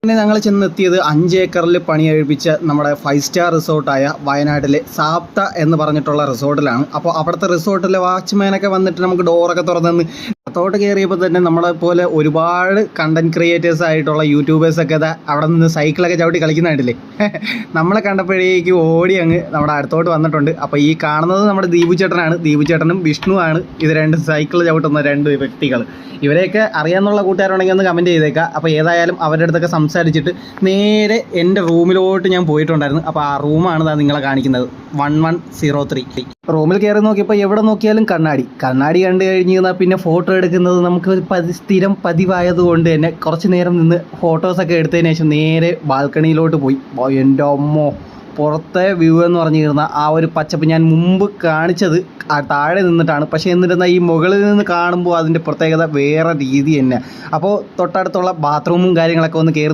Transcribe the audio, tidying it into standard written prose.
പിന്നെ ഞങ്ങൾ ചെന്നെത്തിയത് 5 ഏക്കറിൽ പണി കഴിപ്പിച്ച നമ്മുടെ 5 സ്റ്റാർ റിസോർട്ടായ വയനാട്ടിലെ സാപ്ത എന്ന് പറഞ്ഞിട്ടുള്ള റിസോർട്ടിലാണ്. അപ്പോൾ അവിടുത്തെ റിസോർട്ടിലെ വാച്ച്മാനൊക്കെ വന്നിട്ട് നമുക്ക് ഡോറൊക്കെ തുറന്നു അകത്തോട്ട് കയറിയപ്പോൾ തന്നെ നമ്മളെ പോലെ ഒരുപാട് കണ്ടന്റ് ക്രിയേറ്റേഴ്സ് ആയിട്ടുള്ള യൂട്യൂബേഴ്സൊക്കെ അവിടെ നിന്ന് സൈക്കിളൊക്കെ ചവിട്ടി കളിക്കുന്നുണ്ടല്ലേ. നമ്മളെ കണ്ടപ്പോഴേക്കും ഓടി അങ്ങ് നമ്മുടെ അടുത്തോട്ട് വന്നിട്ടുണ്ട്. അപ്പോൾ ഈ കാണുന്നത് നമ്മുടെ ദീപു ചേട്ടനാണ്. ദീപു ചേട്ടനും വിഷ്ണുവാണ് ഇത് രണ്ടും സൈക്കിൾ ചവിട്ടുന്ന രണ്ട് വ്യക്തികൾ. ഇവരെയൊക്കെ അറിയാമെന്നുള്ള കൂട്ടുകാരുണ്ടെങ്കിൽ ഒന്ന് കമൻറ്റ് ചെയ്തേക്കാം. അപ്പോൾ ഏതായാലും അവരുടെ അടുത്തൊക്കെ സംസാരിച്ചിട്ട് നേരെ എൻ്റെ റൂമിലോട്ട് ഞാൻ പോയിട്ടുണ്ടായിരുന്നു. അപ്പോൾ ആ റൂമാണ് നിങ്ങളെ കാണിക്കുന്നത് 1103. റൂമിൽ കയറി നോക്കിയപ്പോൾ എവിടെ നോക്കിയാലും കണ്ണാടി കണ്ടു കഴിഞ്ഞ് കഴിഞ്ഞാൽ പിന്നെ ഫോട്ടോ എടുക്കുന്നത് നമുക്ക് സ്ഥിരം പതിവായതുകൊണ്ട് തന്നെ കുറച്ച് നേരം നിന്ന് ഫോട്ടോസൊക്കെ എടുത്തതിന് ശേഷം നേരെ ബാൽക്കണിയിലോട്ട് പോയി. എൻ്റെ അമ്മോ, പുറത്തെ വ്യൂ എന്ന് പറഞ്ഞിരുന്ന ആ ഒരു പച്ചപ്പ് ഞാൻ മുമ്പ് കാണിച്ചത് താഴെ നിന്നിട്ടാണ്. പക്ഷേ എന്നിരുന്നാൽ ഈ മുകളിൽ നിന്ന് കാണുമ്പോൾ അതിൻ്റെ പ്രത്യേകത വേറെ രീതി തന്നെ. അപ്പോൾ തൊട്ടടുത്തുള്ള ബാത്റൂമും കാര്യങ്ങളൊക്കെ ഒന്ന് കയറി